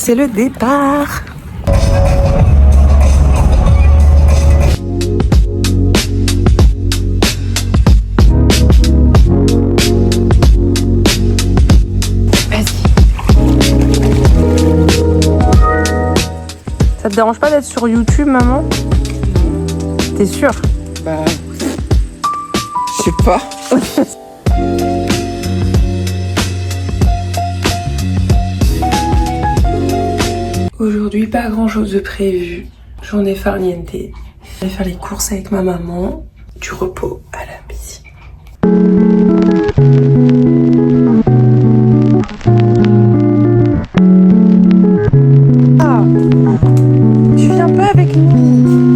c'est le départ. Ça te dérange pas d'être sur YouTube, maman? T'es sûre? Bah... Je sais pas. Aujourd'hui, pas grand chose de prévu. Journée farniente. Je vais faire les courses avec ma maman. Du repos à la piscine. Ah, tu viens pas avec nous?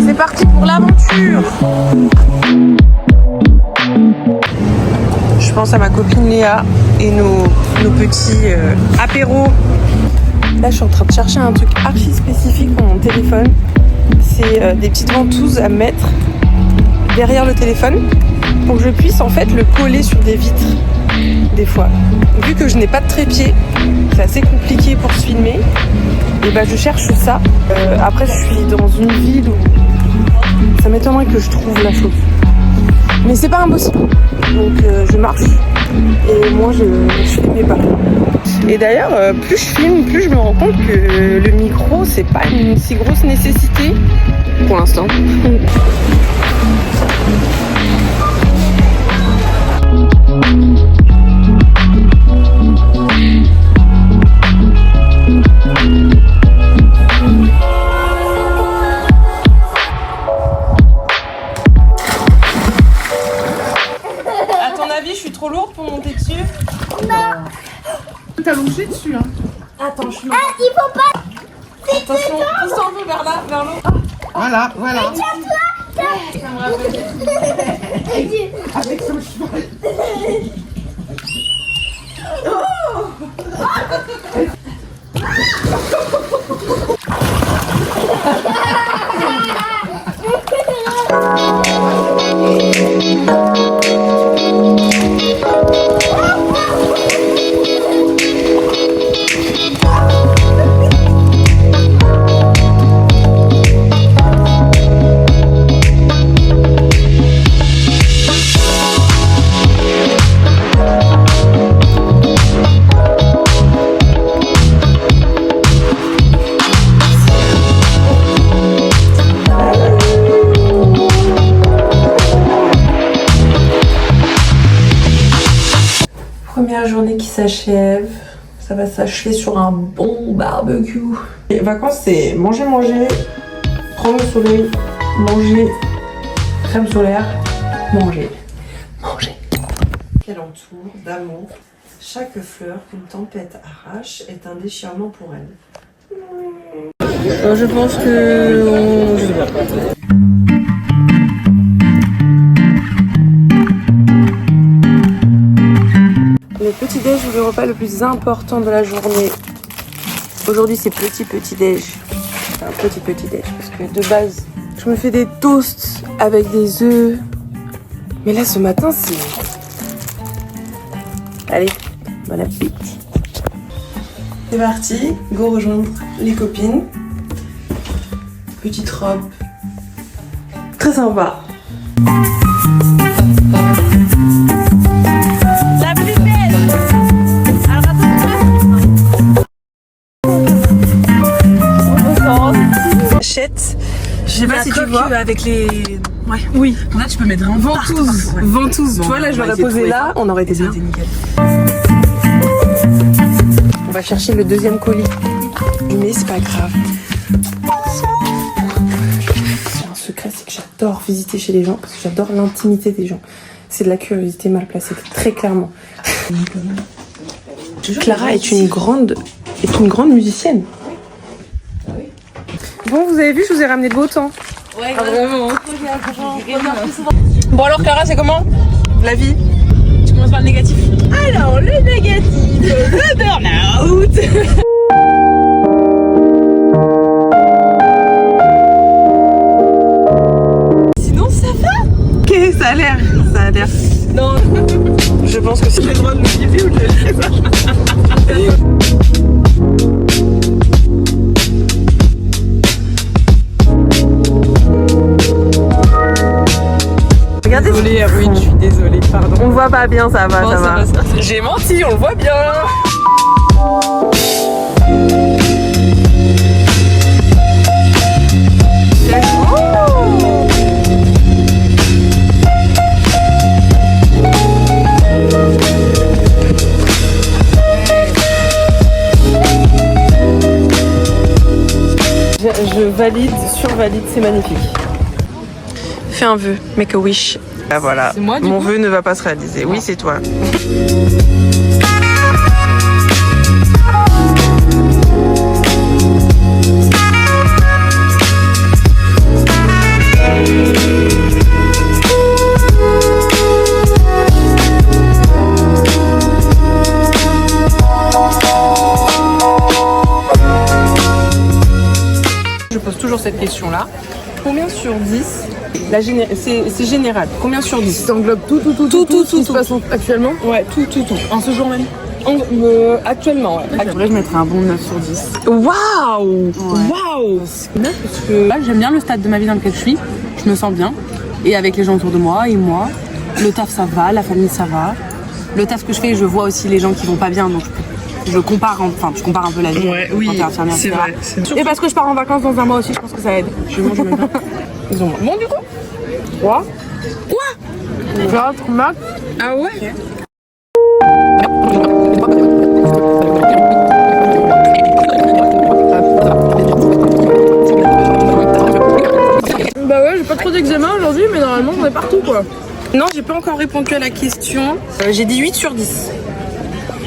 C'est parti pour l'aventure. Je pense à ma copine Léa et nos petits apéros. Là, je suis en train de chercher un truc archi spécifique pour mon téléphone. C'est des petites ventouses à mettre derrière le téléphone pour que je puisse en fait le coller sur des vitres des fois. Vu que je n'ai pas de trépied, c'est assez compliqué pour se filmer. Et bah je cherche ça. Après, je suis dans une ville où ça m'étonnerait que je trouve la chose. Mais c'est pas impossible. Donc je marche et moi je filme mes pas. Et d'ailleurs, plus je filme, plus je me rends compte que le micro, c'est pas une si grosse nécessité pour l'instant. À ton avis, je suis trop lourde pour monter dessus? T'as longé dessus, hein. Attends, je me... Ah, il faut pas. Attention, pousse un peu vers là, vers l'eau. Voilà, voilà. Ça me rappelle. Avec son cheval. Première journée qui s'achève. Ça va s'achever sur un bon barbecue. Les vacances, c'est manger, manger, prendre le soleil, manger, crème solaire, manger, manger. Qu'elle entoure d'amour. Chaque fleur qu'une tempête arrache est un déchirement pour elle. Je pense que... Je sais pas. Le petit-déj ou le repas le plus important de la journée. Aujourd'hui, c'est petit-déj. C'est un petit-déj parce que de base, je me fais des toasts avec des œufs. Mais là, ce matin, c'est... Allez, bon appétit. C'est parti, go rejoindre les copines. Petite robe. Très sympa. Je sais pas si tu vois avec les... Ouais. Oui. Là, tu peux mettre vraiment Ventouse. Ouais. Ventouse. Bon, tu vois, là, je l'aurais posé là, on aurait été bien. Nickel. On va chercher le deuxième colis. Mais c'est pas grave. J'ai un secret, c'est que j'adore visiter chez les gens parce que j'adore l'intimité des gens. C'est de la curiosité mal placée, très clairement. Clara est une grande musicienne. Bon, vous avez vu, je vous ai ramené de beau temps. Ouais, vraiment. Bon alors Clara, c'est comment la vie? Tu commences par le négatif. Alors, le négatif, le burn-out. Sinon, ça va? Ok, ça a l'air. Nader? Non. Je pense que c'est le droit de me kiffer ou de Regardez. Désolée, oui, je suis désolée, pardon. On voit pas bien, ça va, Non, ça va. J'ai menti, on le voit bien. Je valide, survalide, c'est magnifique. Fais un vœu, make a wish. Ah voilà, C'est moi, du mon coup vœu ne va pas se réaliser. Oui, c'est toi. Je pose toujours cette question-là. Combien sur 10 c'est général. Combien sur 10? Ça englobe tout ce qui se passe actuellement. Ouais, tout. En ce jour même. Actuellement, ouais. C'est vrai, je mettrais un bon 9 sur 10. Waouh! Waouh! Parce que là, j'aime bien le stade de ma vie dans lequel je suis. Je me sens bien. Et avec les gens autour de moi et moi. Le taf, ça va. La famille, ça va. Le taf que je fais, je vois aussi les gens qui vont pas bien. Donc je compare un peu la vie. Ouais, quand oui, t'es infirmière, c'est etc. vrai. Et parce que je pars en vacances dans un mois aussi, je pense que ça aide. Je mange même pas. Ils ont... Bon, du coup? Quoi? Quoi? Max. Ah ouais? Bah ouais, j'ai pas trop d'eczéma aujourd'hui, mais normalement on est partout quoi. Non, j'ai pas encore répondu à la question. J'ai dit 8 sur 10.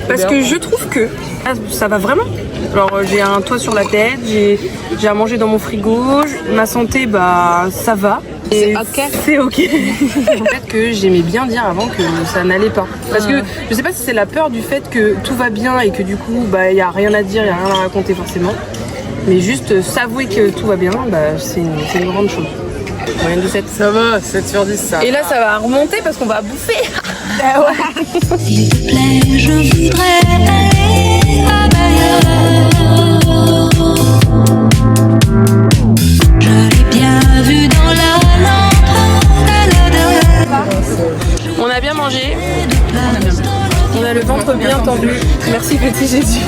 Parce que je trouve que ça va vraiment. Alors j'ai un toit sur la tête, j'ai à manger dans mon frigo, ma santé bah ça va. C'est ok. C'est ok. Peut-être que j'aimais bien dire avant que ça n'allait pas. Parce que je sais pas si c'est la peur du fait que tout va bien et que du coup bah y a rien à dire, y a rien à raconter forcément. Mais juste s'avouer que tout va bien, bah c'est une grande chose. Moyenne de 7. Ça va, 7 sur 10 ça. Et là ça va remonter parce qu'on va bouffer. S'il te plaît, je voudrais aller ailleurs. Je l'ai bien vu dans la lampe. On a bien mangé. On a le ventre bien tendu. Merci petit Jésus.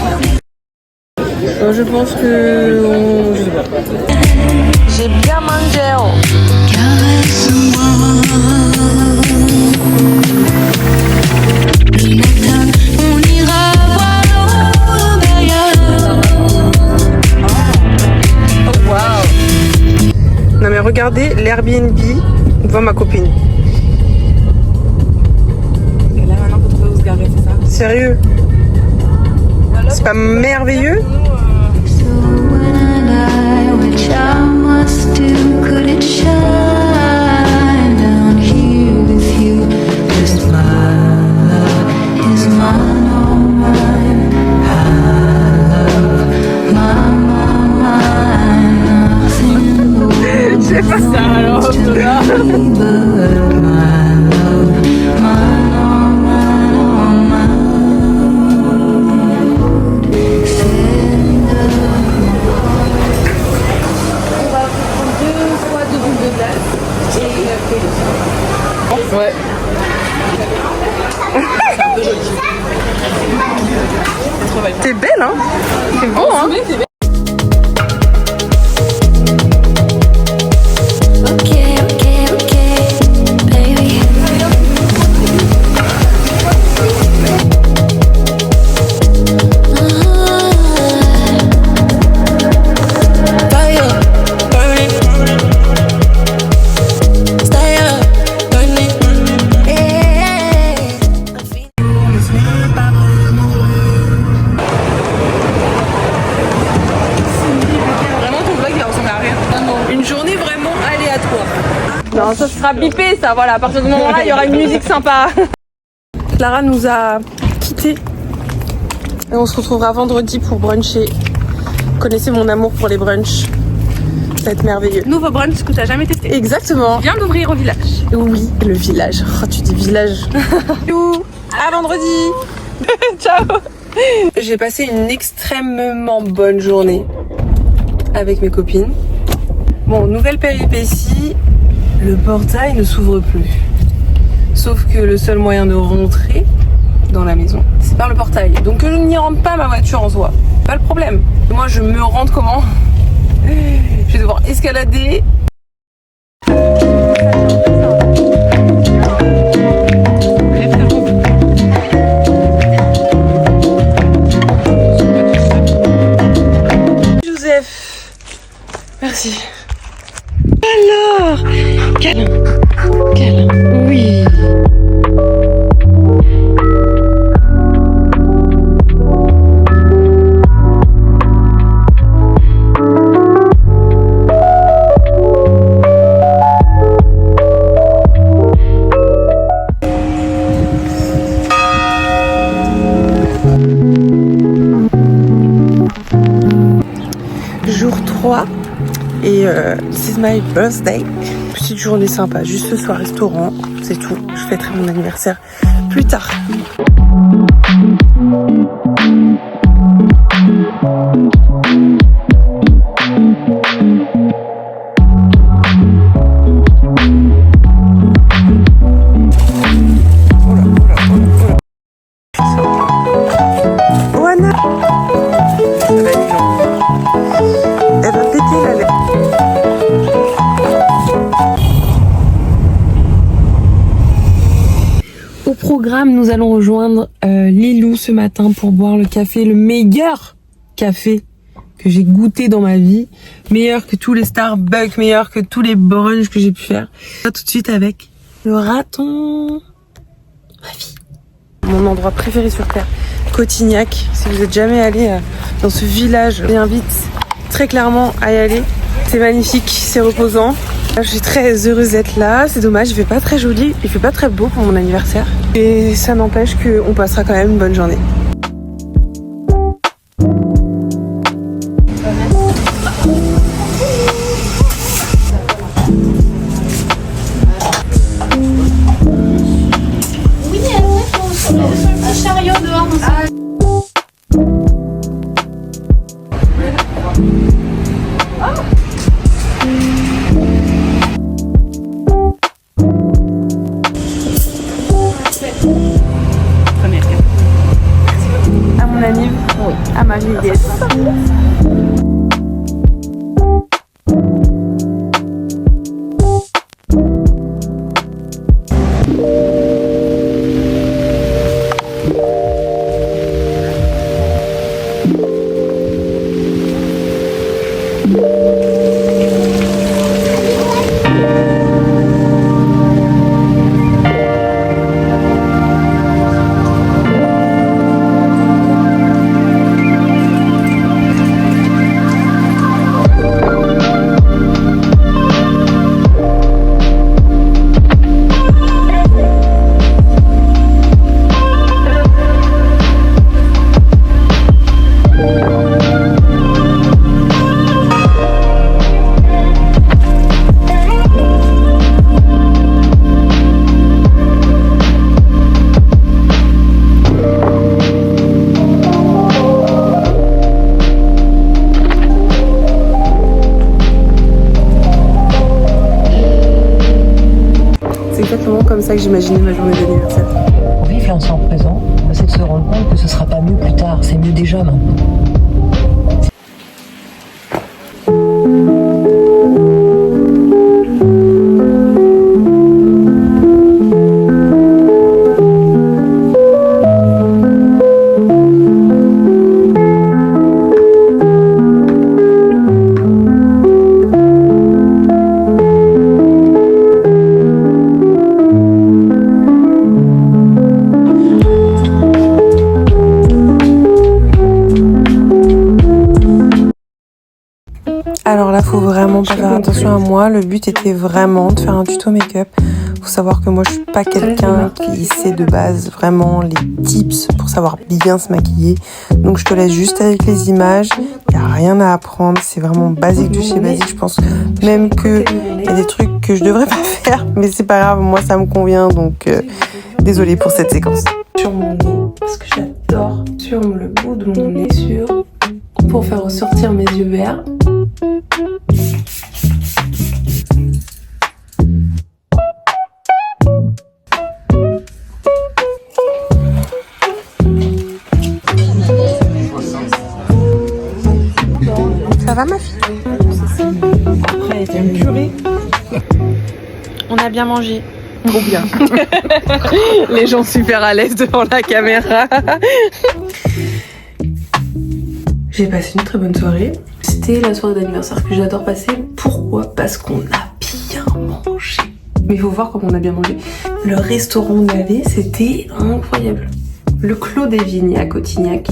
Je pense que... je sais pas. J'ai bien mangé. Caresse-moi. Le matin, on ira voir l'Auvergne. Oh waouh. Non mais regardez l'Airbnb devant ma copine. Et là maintenant faut trouver où se garer, c'est ça? Sérieux? C'est pas merveilleux? So when I die, which I must do, could it shine down here with you? Just my love is mine, all mine. I love mine, nothing in the world. Je sais pas ça alors. But my love, mine, all mine, all mine. Ouais. T'es belle hein? C'est beau hein? Okay, baby. Vraiment ton vlog il ressemble à rien. Une journée vraiment aléatoire. Non ça sera bipé ça, voilà, à partir du moment là il y aura une musique sympa. Clara nous a quittés et on se retrouvera vendredi pour bruncher. Vous connaissez mon amour pour les brunchs. ça va être merveilleux. Nouveau brunch que t'as jamais testé. Exactement. Vient d'ouvrir au village. Oui, le village. Oh, tu dis village. À vendredi. Ciao. J'ai passé une extrêmement bonne journée avec mes copines. Bon, nouvelle péripétie, le portail ne s'ouvre plus. Sauf que le seul moyen de rentrer dans la maison, c'est par le portail. Donc je n'y rentre pas ma voiture en soi. Pas le problème. Moi, je me rentre comment? Je vais devoir escalader. Joseph, merci. Alors, câlin, câlin, oui. Jour 3 et this is my birthday. Petite journée sympa, juste ce soir restaurant, c'est tout. Je fêterai mon anniversaire plus tard. Au programme, nous allons rejoindre Lilou ce matin pour boire le café, le meilleur café que j'ai goûté dans ma vie, meilleur que tous les Starbucks, meilleur que tous les brunchs que j'ai pu faire. Tout de suite avec le raton, ma vie, mon endroit préféré sur terre, Cotignac. Si vous êtes jamais allé dans ce village, je vous invite très clairement à y aller. C'est magnifique, c'est reposant. Je suis très heureuse d'être là. C'est dommage, il fait pas très joli, il fait pas très beau pour mon anniversaire. Et ça n'empêche qu'on passera quand même une bonne journée. Oui, sur le chariot dehors. À mon anniv, oui. À ma vieillesse. Comme ça que j'imaginais ma journée d'anniversaire. Pour vivre l'instant présent, c'est de se rendre compte que ce sera pas mieux plus tard, c'est mieux déjà maintenant. Alors là, faut vraiment pas faire attention à moi. Le but était vraiment de faire un tuto make-up. Faut savoir que moi je suis pas quelqu'un qui sait de base vraiment les tips pour savoir bien se maquiller. Donc je te laisse juste avec les images. Il n'y a rien à apprendre, c'est vraiment basique de chez basique. Je pense même qu'il y a des trucs que je devrais pas faire, mais c'est pas grave, moi ça me convient. Donc désolée pour cette séquence. Sur mon nez, parce que j'adore sur le bout de mon nez, pour faire ressortir mes yeux verts. Ça va ma fille? Après, c'est une purée. On a bien mangé. Trop bien. Les gens super à l'aise devant la caméra. J'ai passé une très bonne soirée. C'était la soirée d'anniversaire que j'adore passer. Pourquoi? Parce qu'on a bien mangé. Mais il faut voir comment on a bien mangé. Le restaurant où on allait, c'était incroyable. Le Clos des Vignes à Cotignac.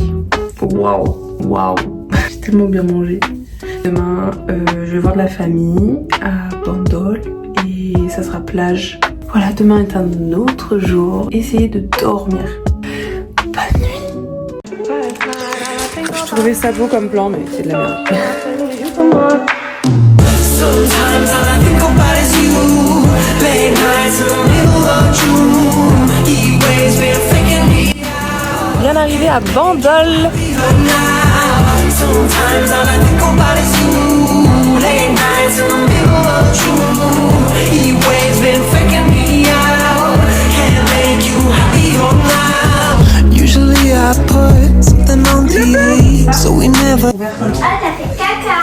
Waouh, waouh. J'ai tellement bien mangé. Demain, je vais voir de la famille à Bandol et ça sera plage. Voilà, demain est un autre jour. Essayez de dormir. Bonne nuit. Je trouvais ça beau comme plan, mais c'est de la merde. Bien arrivé à Bandol. Usually I put something on TV, so we never. Ah, t'as fait caca.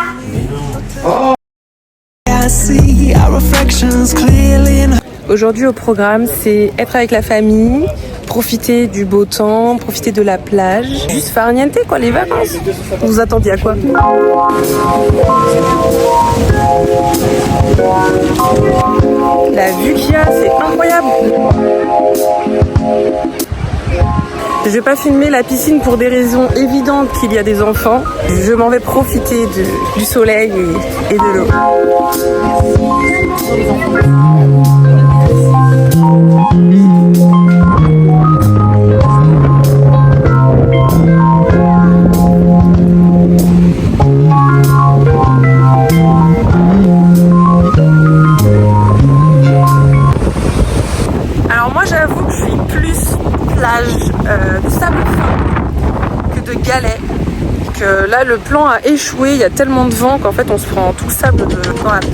I see our reflections clearly in. Aujourd'hui au programme, c'est être avec la famille, profiter du beau temps, profiter de la plage, juste farniente quoi, les vacances. Vous attendiez à quoi? La vue qu'il y a, c'est incroyable. Je vais pas filmer la piscine pour des raisons évidentes qu'il y a des enfants. Je m'en vais profiter du soleil et de l'eau. Alors moi j'avoue que je suis plus plage de sable fin que de galets. Que là le plan a échoué, il y a tellement de vent qu'en fait on se prend tout le sable dans la tronche.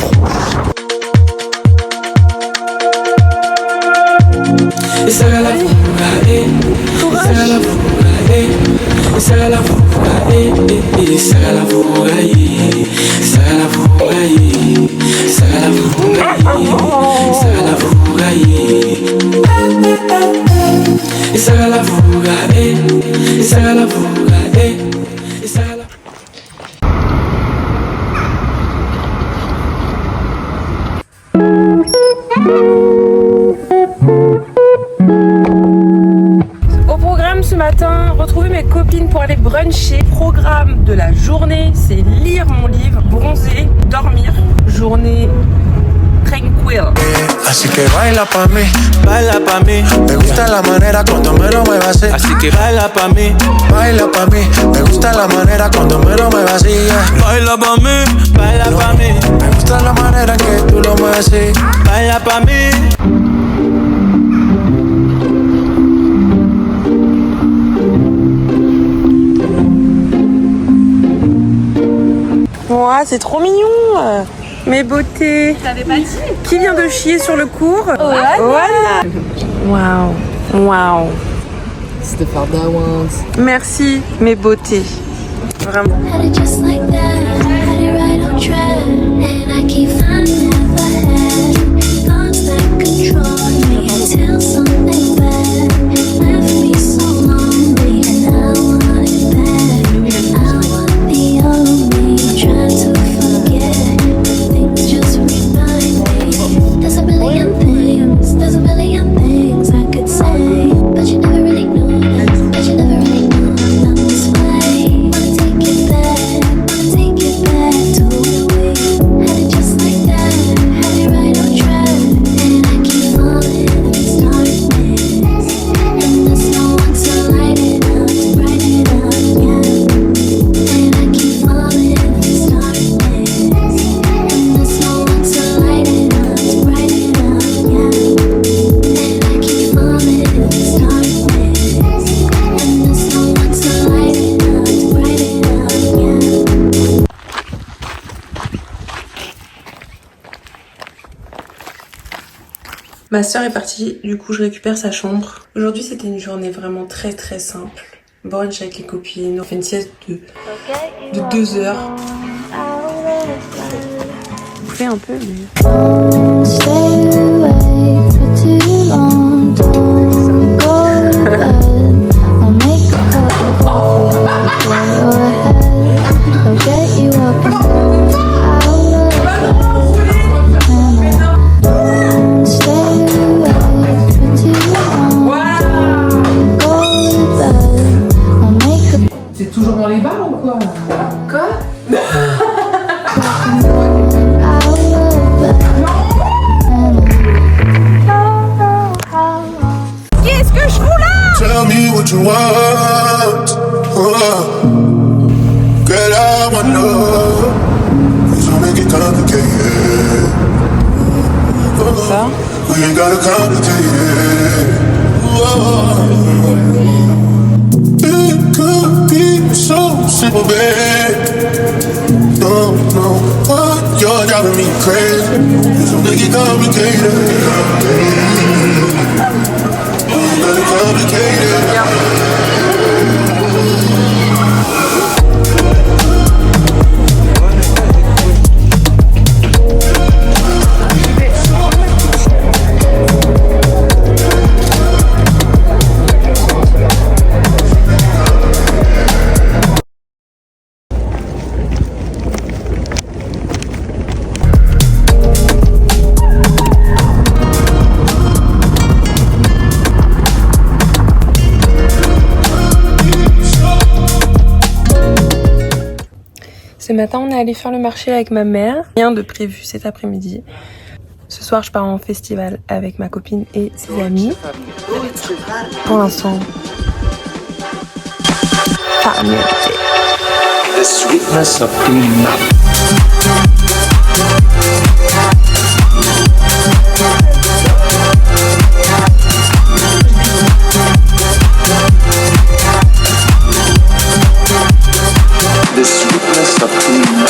Au programme ce matin, retrouver mes copines pour aller bruncher. Programme de la journée, c'est lire mon livre, bronzer, dormir. Journée tranquille. Así que baila pa' mí, me gusta la manera cuando me lo muevas así. Así que baila pa' mí, me gusta la manera cuando me lo muevas así. Baila pa' mí, me gusta la manera que tú lo mueves así. Baila pa' mí. Ouah, c'est trop mignon. Mes beautés. T'avais pas dit? Qui vient de chier sur le cours? Voilà. Waouh, waouh. C'est de faire that once. Merci, mes beautés. Vraiment. Had it just like that, had it right on track, and I keep finding if I had thoughts that control me until something bad left me so lonely, and I want it back. I want the old me, trying to forget, but things just remind me. There's a million things I could say, but you never really knew. But you never really knew I'm not this way. Wanna take it back to the way. Had it just like that, had it right on track, and I keep on Ma soeur est partie, du coup je récupère sa chambre. Aujourd'hui c'était une journée vraiment très très simple. Brunch avec les copines, on fait une sieste de 2 heures. On fait un peu mais... Stay awake for too long. Don't go to bed. I'll make a cup of coffee for your head. I'll get you up and out of bed. Don't stay awake for too long. Don't go to bed. I'll make a C'est toujours dans les bars ou quoi? out of bed. Tell me what you want. Girl, I want love. Please don't make it complicated. Ça. We ain't gotta complicate it. It could be so simple, babe. No, no, what? You're driving me crazy. Please don't make it complicated. We ain't gotta complicate it. Ce matin, on est allé faire le marché avec ma mère. Rien de prévu cet après-midi. Ce soir, je pars en festival avec ma copine et ses amis. Pour l'instant, pas mieux. The sweetness of being loved. The sweetness of being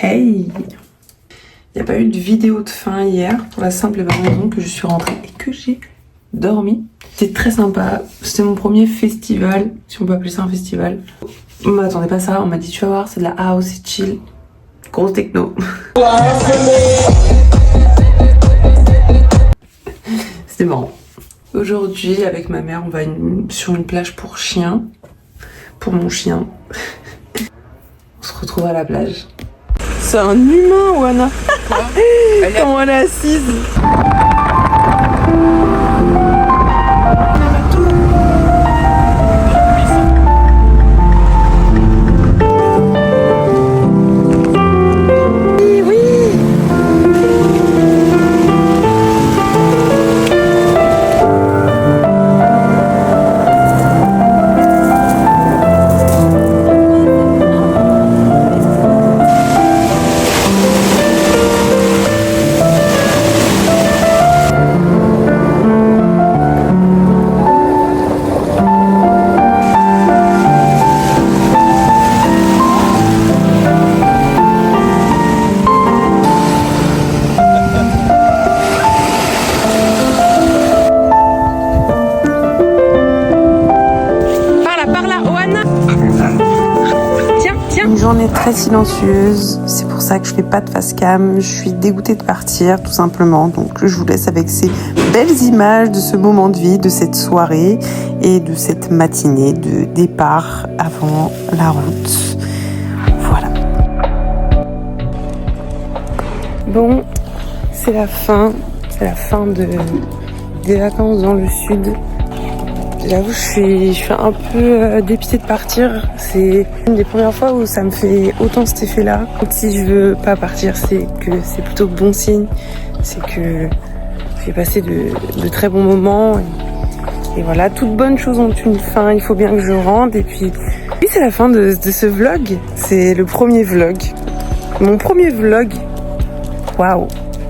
Hey! Il n'y a pas eu de vidéo de fin hier pour la simple et bonne raison que je suis rentrée et que j'ai dormi. C'était très sympa. C'était mon premier festival, si on peut appeler ça un festival. On m'attendait pas à ça, on m'a dit tu vas voir, c'est de la house, c'est chill. Grosse techno. C'était marrant. Aujourd'hui, avec ma mère, on va sur une plage pour chiens. Pour mon chien. On se retrouve à la plage. C'est un humain, Wana. Comment elle est assise. silencieuse, c'est pour ça que je fais pas de face cam. Je suis dégoûtée de partir tout simplement, donc je vous laisse avec ces belles images de ce moment de vie, de cette soirée et de cette matinée de départ avant la route. Voilà. Bon, c'est la fin des vacances dans le sud. J'avoue, je suis un peu dépitée de partir. C'est une des premières fois où ça me fait autant cet effet-là. Si je veux pas partir, c'est que c'est plutôt bon signe. C'est que j'ai passé de très bons moments. Et voilà, toutes bonnes choses ont une fin. Il faut bien que je rentre. Et puis c'est la fin de ce vlog. C'est le premier vlog. Mon premier vlog. Waouh!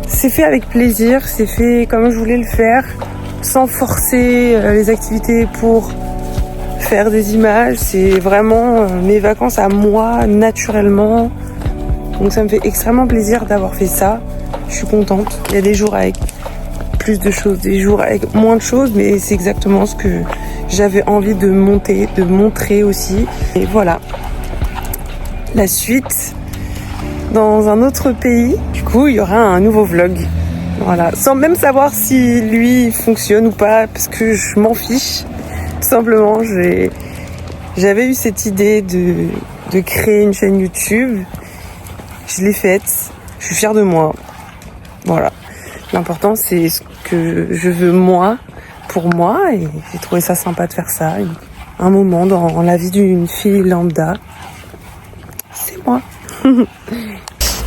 C'est fait avec plaisir. C'est fait comme je voulais le faire. Sans forcer les activités pour faire des images. C'est vraiment mes vacances à moi, naturellement. Donc ça me fait extrêmement plaisir d'avoir fait ça. Je suis contente. Il y a des jours avec plus de choses, des jours avec moins de choses, mais c'est exactement ce que j'avais envie de montrer aussi. Et voilà. La suite, dans un autre pays. Du coup, il y aura un nouveau vlog. Voilà, sans même savoir si lui fonctionne ou pas, parce que je m'en fiche. Tout simplement, j'avais eu cette idée de créer une chaîne YouTube. Je l'ai faite. Je suis fière de moi. Voilà. L'important, c'est ce que je veux moi, pour moi. Et j'ai trouvé ça sympa de faire ça. Un moment dans la vie d'une fille lambda. C'est moi.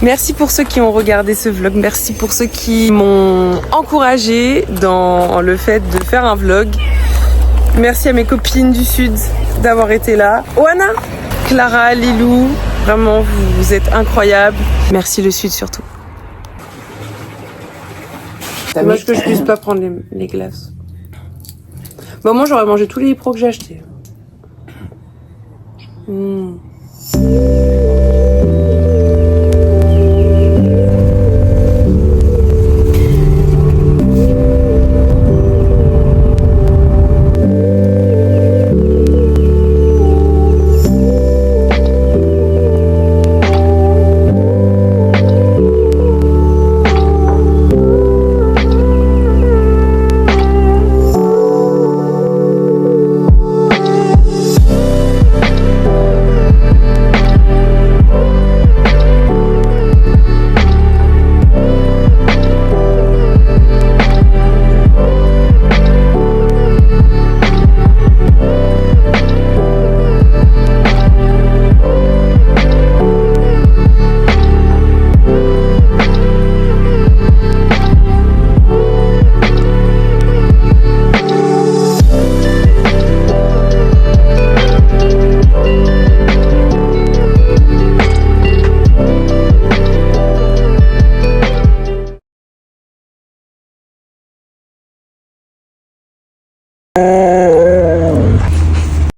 Merci pour ceux qui ont regardé ce vlog, merci pour ceux qui m'ont encouragée dans le fait de faire un vlog. Merci à mes copines du Sud d'avoir été là. Oana, Clara, Lilou, vraiment vous êtes incroyables. Merci le Sud surtout. C'est dommage que je puisse pas prendre les glaces. Bon, moi j'aurais mangé tous les pros que j'ai achetés.